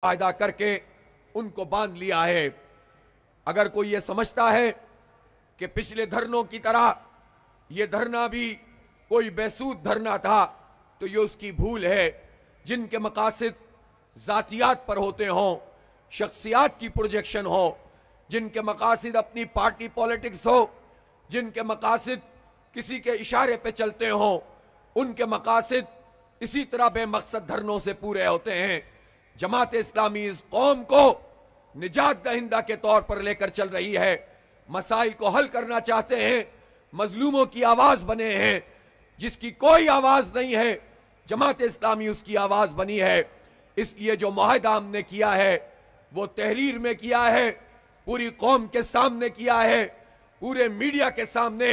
वायदा करके उनको बांध लिया है। अगर कोई ये समझता है कि पिछले धरनों की तरह ये धरना भी कोई बेसूद धरना था, तो ये उसकी भूल है। जिनके मकासद जातियात पर होते हों, शख्सियात की प्रोजेक्शन हो, जिनके मकासद अपनी पार्टी पॉलिटिक्स हो, जिनके मकासद किसी के इशारे पे चलते हों, उनके मकासद इसी तरह बेमकसद धरनों से पूरे होते हैं। जमात इस्लामी इस कौम को निजात दहिंदा के तौर पर लेकर चल रही है, मसाइल को हल करना चाहते हैं, मजलूमों की आवाज बने हैं। जिसकी कोई आवाज नहीं है, जमात इस्लामी उसकी आवाज बनी है। इसलिए जो मुआहदा हमने किया है वो तहरीर में किया है, पूरी कौम के सामने किया है, पूरे मीडिया के सामने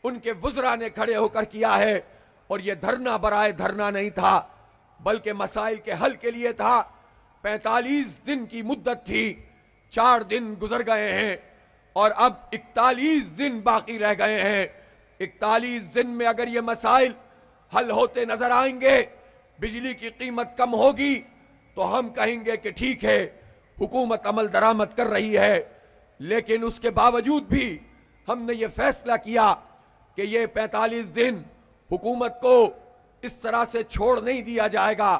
उनके वुज़रा ने खड़े होकर किया है। और ये धरना बराए धरना नहीं था, बल्कि मसाइल के हल के लिए था। 45 दिन की मुद्दत थी, 4 दिन गुजर गए हैं और अब 41 दिन बाकी रह गए हैं। 41 दिन में अगर ये मसाइल हल होते नजर आएंगे, बिजली की कीमत कम होगी, तो हम कहेंगे कि ठीक है, हुकूमत अमल दरामद कर रही है। लेकिन उसके बावजूद भी हमने ये फैसला किया कि ये 45 दिन हुकूमत को इस तरह से छोड़ नहीं दिया जाएगा,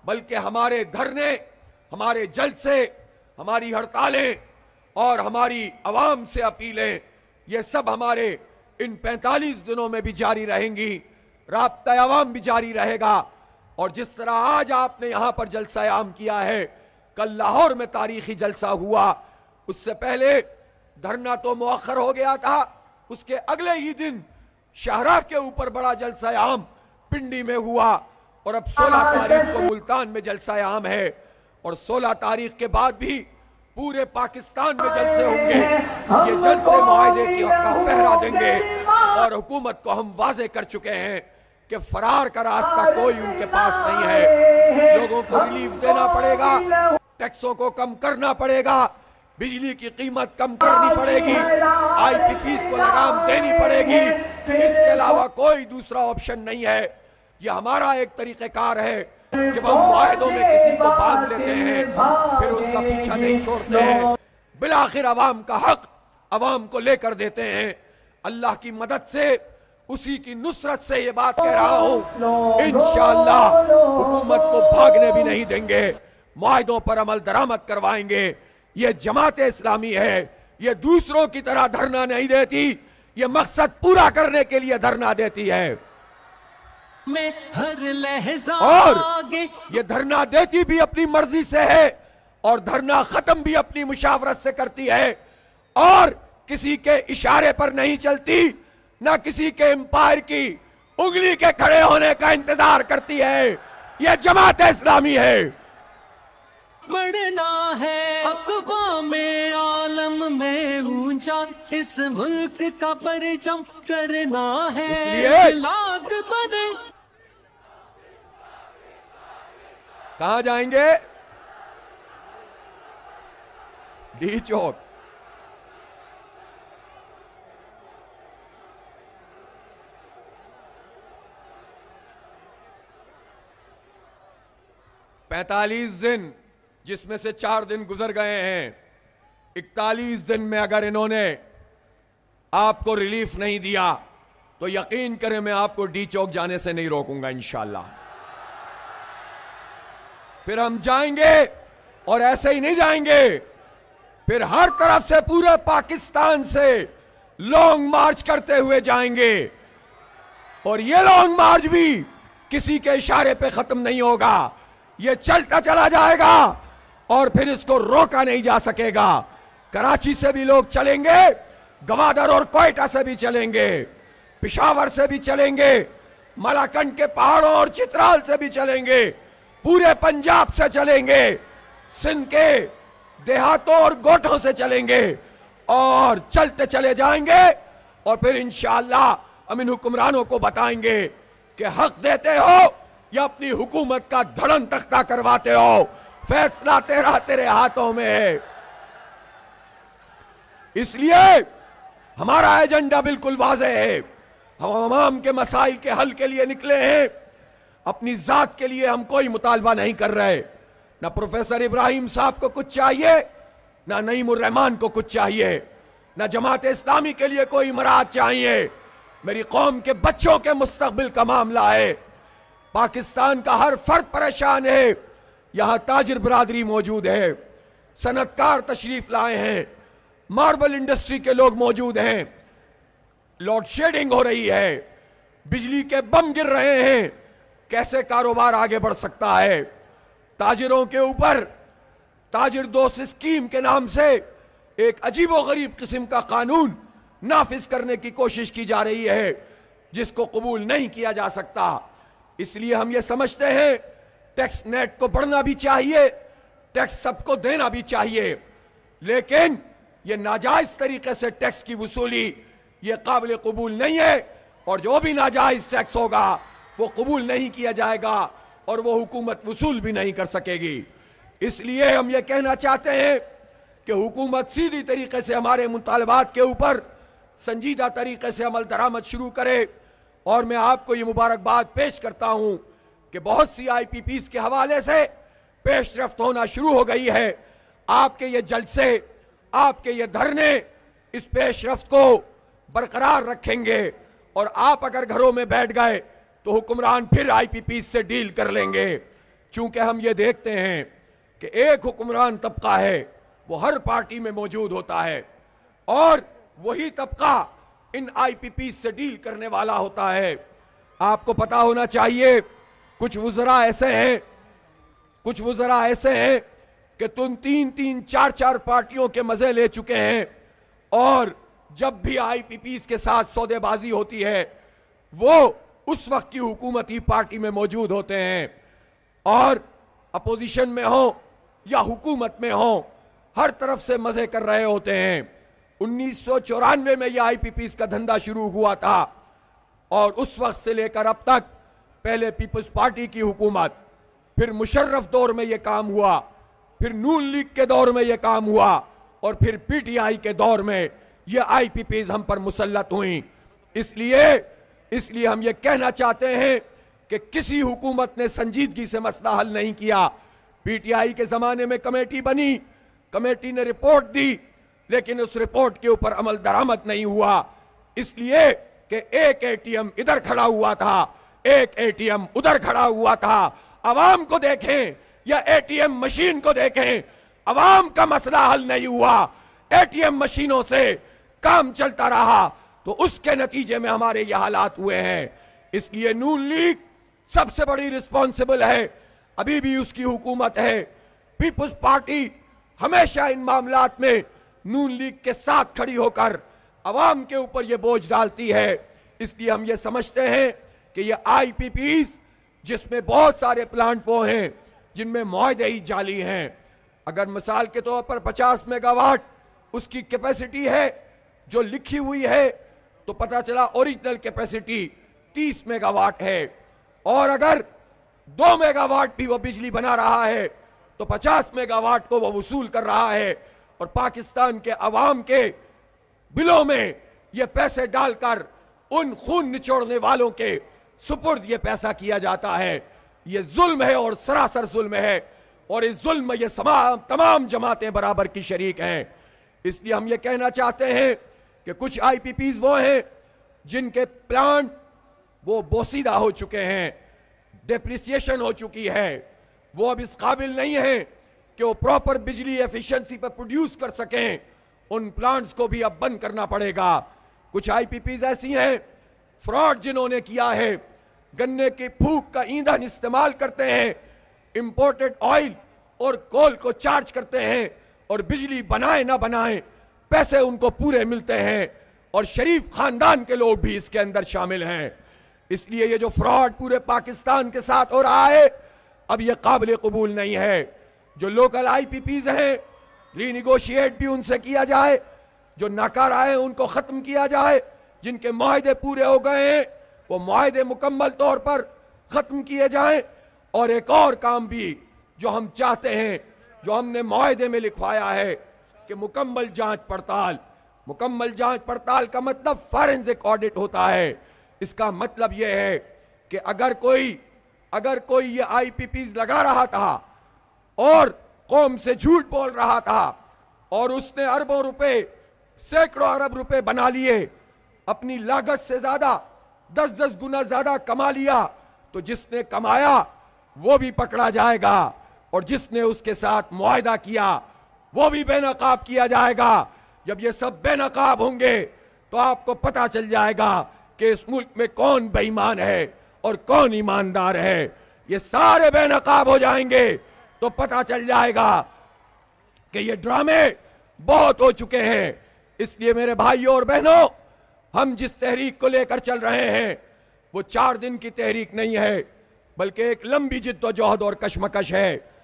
बल्कि हमारे धरने, हमारे जलसे, हमारी हड़तालें और हमारी आवाम से अपीलें, ये सब हमारे इन 45 दिनों में भी जारी रहेंगी। राब्ता आवाम भी जारी रहेगा। और जिस तरह आज आपने यहां पर जलसा आम किया है, कल लाहौर में तारीखी जलसा हुआ, उससे पहले धरना तो मुअख्खर हो गया था, उसके अगले ही दिन शाहराह के ऊपर बड़ा जलसा आम पिंडी में हुआ और अब 16 तारीख को मुल्तान में जलसा आम है। और 16 तारीख के बाद भी पूरे पाकिस्तान में जलसे होंगे। ये जलसे मुआहदे का पहरा देंगे और हुकूमत को हम वाजे कर चुके हैं कि फरार का रास्ता कोई उनके पास नहीं है। लोगों को रिलीफ देना पड़ेगा, टैक्सों को कम करना पड़ेगा, बिजली की कीमत कम करनी पड़ेगी, IPPs को लगाम देनी पड़ेगी। इसके अलावा कोई दूसरा ऑप्शन नहीं है। यह हमारा एक तरीक़ेकार है। जब हम मुआहदों में किसी को बांध लेते हैं, फिर उसका पीछा नहीं छोड़ते हैं, बिलाखिर अवाम का हक अवाम को लेकर देते हैं। अल्लाह की मदद से, उसी की नुसरत से ये बात कह रहा हूं, इंशाअल्लाह हुकूमत को भागने भी नहीं देंगे, मुआहदों पर अमल दरामद करवाएंगे। ये जमात इस्लामी है, ये दूसरों की तरह धरना नहीं देती, ये मकसद पूरा करने के लिए धरना देती है। में हर लहजा और ये धरना देती भी अपनी मर्जी से है और धरना खत्म भी अपनी मुशावरत से करती है और किसी के इशारे पर नहीं चलती, ना किसी के एम्पायर की उंगली के खड़े होने का इंतजार करती है। ये जमात इस्लामी है। बढ़ना है अक़वाम में आलम में ऊंचा, इस मुल्क का परचम करना है लाख बदे। कहां जाएंगे? डी चौक। पैंतालीस दिन, जिसमें से 4 दिन गुजर गए हैं। 41 दिन में अगर इन्होंने आपको रिलीफ नहीं दिया तो यकीन करें मैं आपको डी चौक जाने से नहीं रोकूंगा इंशाअल्लाह। फिर हम जाएंगे और ऐसे ही नहीं जाएंगे, फिर हर तरफ से पूरे पाकिस्तान से लॉन्ग मार्च करते हुए जाएंगे और ये लॉन्ग मार्च भी किसी के इशारे पे खत्म नहीं होगा। ये चलता चला जाएगा और फिर इसको रोका नहीं जा सकेगा। कराची से भी लोग चलेंगे, गवादर और कोयटा से भी चलेंगे, पिशावर से भी चलेंगे, मलाकंड के पहाड़ों और चित्राल से भी चलेंगे, पूरे पंजाब से चलेंगे, सिंध के देहातों और गोठों से चलेंगे और चलते चले जाएंगे। और फिर इंशाअल्लाह हम इन हुक्मरानों को बताएंगे कि हक देते हो या अपनी हुकूमत का धड़न तख्ता करवाते हो, फैसला तेरे हाथों में है। इसलिए हमारा एजेंडा बिल्कुल वाज़ेह है। हम अवाम के मसाइल के हल के लिए निकले हैं, अपनी जात के लिए हम कोई मुतालबा नहीं कर रहे। ना प्रोफेसर इब्राहिम साहब को कुछ चाहिए, ना नईमुर रहमान को कुछ चाहिए, ना जमात इस्लामी के लिए कोई इमरात चाहिए। मेरी कौम के बच्चों के मुस्तकबिल का मामला है। पाकिस्तान का हर फर्द परेशान है। यहां ताजिर बरादरी मौजूद है, सनतकार तशरीफ लाए हैं, मार्बल इंडस्ट्री के लोग मौजूद हैं। लोड शेडिंग हो रही है, बिजली के बम गिर रहे हैं। कैसे कारोबार आगे बढ़ सकता है? ताजिरों के ऊपर ताजिर दोस्त स्कीम के नाम से एक अजीबोगरीब किस्म का कानून नाफिज करने की कोशिश की जा रही है, जिसको कबूल नहीं किया जा सकता। इसलिए हम ये समझते हैं टैक्स नेट को बढ़ना भी चाहिए, टैक्स सबको देना भी चाहिए, लेकिन ये नाजायज तरीके से टैक्स की वसूली ये काबिल कबूल नहीं है। और जो भी नाजायज टैक्स होगा वो कबूल नहीं किया जाएगा और वो हुकूमत वसूल भी नहीं कर सकेगी। इसलिए हम ये कहना चाहते हैं कि हुकूमत सीधी तरीके से हमारे मुतालबात के ऊपर संजीदा तरीके से अमल दरामद शुरू करे। और मैं आपको ये मुबारकबाद पेश करता हूं कि बहुत सी IPPs के हवाले से पेशरफ्त होना शुरू हो गई है। आपके ये जलसे, आपके ये धरने इस पेशरफ्त को बरकरार रखेंगे। और आप अगर घरों में बैठ गए तो हुक्मरान फिर IPPs से डील कर लेंगे। चूंकि हम ये देखते हैं कि एक हुक्मरान तबका है, वो हर पार्टी में मौजूद होता है और वही तबका इन IPPs से डील करने वाला होता है। आपको पता होना चाहिए कुछ वज़रा ऐसे हैं कि तुम 3-3, 4-4 पार्टियों के मजे ले चुके हैं और जब भी IPPs के साथ सौदेबाजी होती है वो उस वक्त की हुकूमती पार्टी में मौजूद होते हैं और अपोजिशन में हो या हुकूमत में हो, हर तरफ से मजे कर रहे होते हैं। 1994 में यह IPPs का धंधा शुरू हुआ था और उस वक्त से लेकर अब तक पहले पीपल्स पार्टी की हुकूमत, फिर मुशर्रफ दौर में यह काम हुआ, फिर नून लीग के दौर में यह काम हुआ और फिर PTI के दौर में यह IPPs हम पर मुसल्लत हुई। इसलिए हम ये कहना चाहते हैं कि किसी हुकूमत ने संजीदगी से मसला हल नहीं किया। PTI के जमाने में कमेटी बनी, कमेटी ने रिपोर्ट दी, लेकिन उस रिपोर्ट के ऊपर अमल दरामद नहीं हुआ, इसलिए कि एक ATM इधर खड़ा हुआ था, एक ATM उधर खड़ा हुआ था। अवाम को देखें या ATM मशीन को देखें, अवाम का मसला हल नहीं हुआ, ATM मशीनों से काम चलता रहा, तो उसके नतीजे में हमारे ये हालात हुए हैं। इसलिए नून लीग सबसे बड़ी रिस्पॉन्सिबल है, अभी भी उसकी हुकूमत है। पीपुल्स पार्टी हमेशा इन मामलात में नून लीग के साथ खड़ी होकर अवाम के ऊपर ये बोझ डालती है। इसलिए हम ये समझते हैं कि ये IPPs जिसमें बहुत सारे प्लांट वो हैं जिनमें मुआहदे ही जाली हैं। अगर मिसाल के तौर पर 50 मेगावाट उसकी कैपेसिटी है जो लिखी हुई है, तो पता चला ओरिजिनल कैपेसिटी 30 मेगावाट है और अगर 2 मेगावाट भी वो बिजली बना रहा है तो 50 मेगावाट को वो वसूल कर रहा है और पाकिस्तान के अवाम के बिलों में ये पैसे डालकर उन खून निचोड़ने वालों के सुपुर्द ये पैसा किया जाता है। ये जुल्म है और सरासर जुल्म है और इस जुल्म में ये तमाम जमातें बराबर की शरीक हैं। इसलिए हम ये कहना चाहते हैं कि कुछ IPPs वो हैं जिनके प्लांट वो बोसीदा हो चुके हैं, डेप्रिसिएशन हो चुकी है, वो अब इस काबिल नहीं है कि वो प्रॉपर बिजली एफिशिएंसी पर प्रोड्यूस कर सकें। उन प्लांट्स को भी अब बंद करना पड़ेगा। कुछ IPPs ऐसी हैं फ्रॉड जिन्होंने किया है, गन्ने की फूक का ईंधन इस्तेमाल करते हैं, इंपोर्टेड ऑयल और कोल को चार्ज करते हैं और बिजली बनाए ना बनाए पैसे उनको पूरे मिलते हैं और शरीफ खानदान के लोग भी इसके अंदर शामिल हैं। इसलिए ये जो फ्रॉड पूरे पाकिस्तान के साथ हो रहा है अब ये काबिल कबूल नहीं है। जो लोकल IPPs हैं रीनिगोशिएट भी उनसे किया जाए, जो नाकारा है उनको खत्म किया जाए, जिनके मुआहदे पूरे हो गए हैं वो मुआहदे मुकम्मल तौर पर खत्म किए जाएं। और एक और काम भी जो हम चाहते हैं, जो हमने मुआहदे में लिखवाया है कि मुकम्मल जांच पड़ताल। मुकम्मल जांच पड़ताल का मतलब फॉरेंसिक ऑडिट होता है। इसका मतलब यह है कि अगर कोई ये IPPs लगा रहा था और कौम से झूठ बोल रहा था और उसने अरबों रुपए, सैकड़ों अरब रुपए बना लिए, अपनी लागत से ज्यादा 10-10 गुना ज्यादा कमा लिया, तो जिसने कमाया वो भी पकड़ा जाएगा और जिसने उसके साथ मुआहदा किया वो भी बेनकाब किया जाएगा। जब ये सब बेनकाब होंगे तो आपको पता चल जाएगा कि इस मुल्क में कौन बेईमान है और कौन ईमानदार है। ये सारे बेनकाब हो जाएंगे तो पता चल जाएगा कि ये ड्रामे बहुत हो चुके हैं। इसलिए मेरे भाइयों और बहनों, हम जिस तहरीक को लेकर चल रहे हैं वो 4 दिन की तहरीक नहीं है, बल्कि एक लंबी जिद्दोजहद और कशमकश है।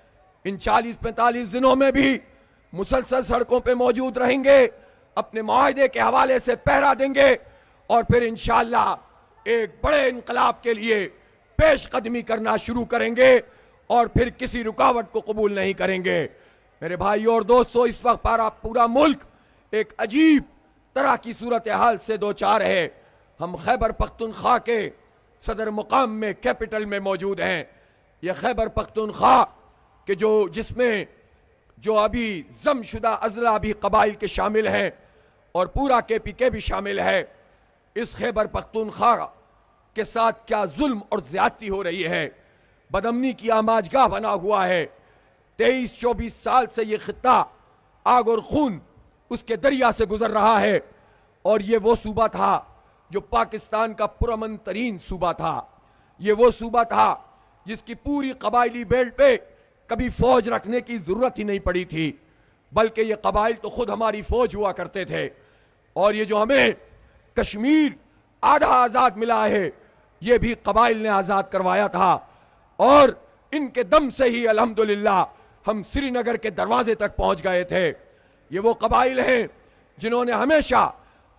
इन 40-45 दिनों में भी मुसलसल सड़कों पे मौजूद रहेंगे, अपने मुआहदे के हवाले से पहरा देंगे और फिर इंशाअल्लाह एक बड़े इनकलाब के लिए पेशकदमी करना शुरू करेंगे और फिर किसी रुकावट को कबूल नहीं करेंगे। मेरे भाइयों और दोस्तों, इस वक्त पूरा मुल्क एक अजीब तरह की सूरत हाल से दो चार है। हम खैबर पख्तूनख्वा के सदर मुकाम में, कैपिटल में मौजूद हैं। यह खैबर पख्तूनख्वा के जिसमें जो अभी जमशुदा अजला भी कबाइल के शामिल हैं और पूरा KPK भी शामिल है, इस खैबर पख्तूनख्वा के साथ क्या जुल्म और ज्यादती हो रही है। बदअमनी की आमाजगाह बना हुआ है। 23-24 साल से ये खित्ता आग और खून उसके दरिया से गुजर रहा है और ये वो सूबा था जो पाकिस्तान का पुरअमन तरीन सूबा था। ये वो सूबा था जिसकी पूरी कबायली बेल्ट पे कभी फौज रखने की जरूरत ही नहीं पड़ी थी, बल्कि ये कबाइल तो खुद हमारी फौज हुआ करते थे। और ये जो हमें कश्मीर आधा आजाद मिला है, ये भी कबाइल ने आजाद करवाया था और इनके दम से ही अल्हम्दुलिल्लाह हम श्रीनगर के दरवाजे तक पहुंच गए थे। ये वो कबाइल हैं जिन्होंने हमेशा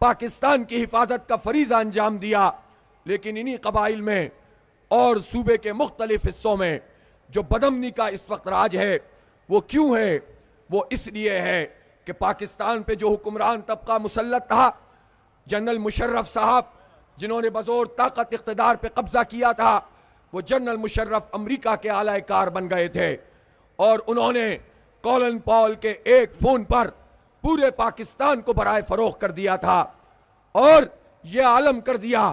पाकिस्तान की हिफाजत का फरीजा अंजाम दिया, लेकिन इन्हीं कबाइल में और सूबे के मुख्तलिफ हिस्सों में जो बदअमनी का इस वक्त राज है, वो क्यों है? वो इसलिए है कि पाकिस्तान पे जो हुक्मरान तबका मुसल्लत था, जनरल मुशर्रफ साहब जिन्होंने बजोर ताकत इख्तिदार पे कब्जा किया था, वो जनरल मुशर्रफ अमेरिका के आला कार बन गए थे और उन्होंने कॉलन पॉल के एक फोन पर पूरे पाकिस्तान को बराए फरोख कर दिया था और यह आलम कर दिया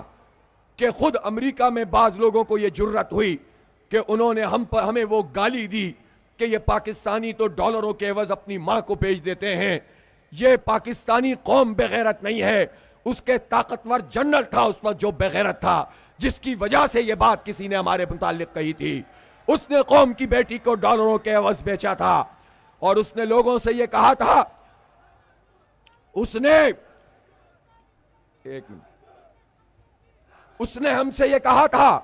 कि खुद अमेरिका में बाज लोगों को यह जुर्रत हुई कि उन्होंने हमें वो गाली दी कि ये पाकिस्तानी तो डॉलरों के एवज अपनी मां को भेज देते हैं। ये पाकिस्तानी कौम बेगैरत नहीं है, उसके ताकतवर जनरल था उस वक्त जो बेगैरत था, जिसकी वजह से ये बात किसी ने हमारे मुतालिक कही थी। उसने कौम की बेटी को डॉलरों के एवज बेचा था और उसने लोगों से ये कहा था, उसने हमसे ये कहा था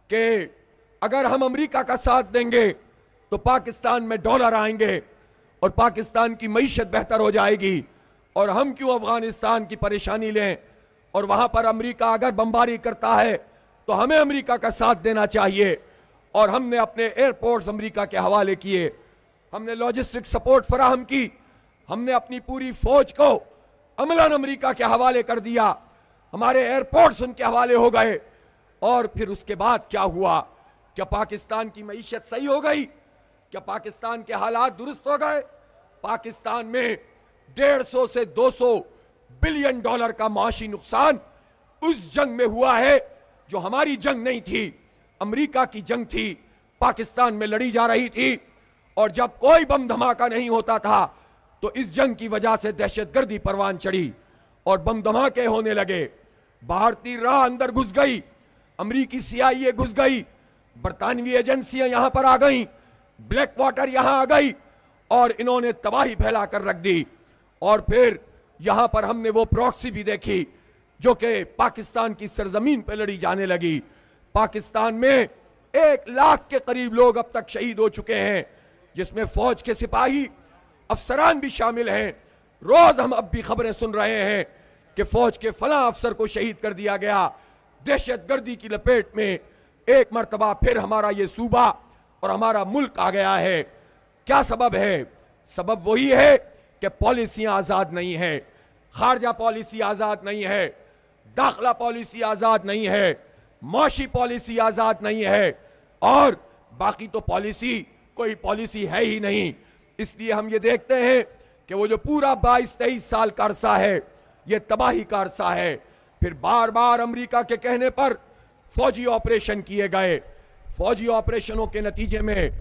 कि अगर हम अमेरिका का साथ देंगे तो पाकिस्तान में डॉलर आएंगे और पाकिस्तान की मईशत बेहतर हो जाएगी और हम क्यों अफगानिस्तान की परेशानी लें, और वहां पर अमेरिका अगर बमबारी करता है तो हमें अमेरिका का साथ देना चाहिए। और हमने अपने एयरपोर्ट्स अमेरिका के हवाले किए, हमने लॉजिस्टिक सपोर्ट फराहम की, हमने अपनी पूरी फौज को अमलन अमेरिका के हवाले कर दिया, हमारे एयरपोर्ट्स उनके हवाले हो गए। और फिर उसके बाद क्या हुआ? क्या पाकिस्तान की मईशत सही हो गई? क्या पाकिस्तान के हालात दुरुस्त हो गए? पाकिस्तान में 150 से 200 बिलियन डॉलर का माशी नुकसान उस जंग में हुआ है जो हमारी जंग नहीं थी, अमेरिका की जंग थी, पाकिस्तान में लड़ी जा रही थी। और जब कोई बम धमाका नहीं होता था तो इस जंग की वजह से दहशतगर्दी परवान चढ़ी और बम धमाके होने लगे। भारतीय राह अंदर घुस गई, अमेरिकी CIA घुस गई, बरतानवी एजेंसियां यहां पर आ गईं, ब्लैक वाटर यहां आ गई और इन्होंने तबाही फैलाकर रख दी। और फिर यहां पर हमने वो प्रॉक्सी भी देखी जो कि पाकिस्तान की सरजमीन पर लड़ी जाने लगी। पाकिस्तान में 1 लाख के करीब लोग अब तक शहीद हो चुके हैं, जिसमें फौज के सिपाही अफसरान भी शामिल हैं। रोज हम अब भी खबरें सुन रहे हैं कि फौज के फला अफसर को शहीद कर दिया गया। दहशतगर्दी की लपेट में एक मर्तबा फिर हमारा ये सूबा और हमारा मुल्क आ गया है। क्या सबब है? सबब वही है कि पॉलिसियां आजाद नहीं है, खारजा पॉलिसी आजाद नहीं है, दाखिला पॉलिसी आजाद नहीं है, माशी पॉलिसी आजाद नहीं है और बाकी तो पॉलिसी कोई पॉलिसी है ही नहीं। इसलिए हम ये देखते हैं कि वो जो पूरा 22-23 साल का अरसा है, ये तबाही का अरसा है। फिर बार बार अमेरिका के कहने पर फौजी ऑपरेशन किए गए। फौजी ऑपरेशनों के नतीजे में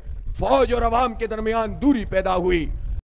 फौज और अवाम के दरमियान दूरी पैदा हुई।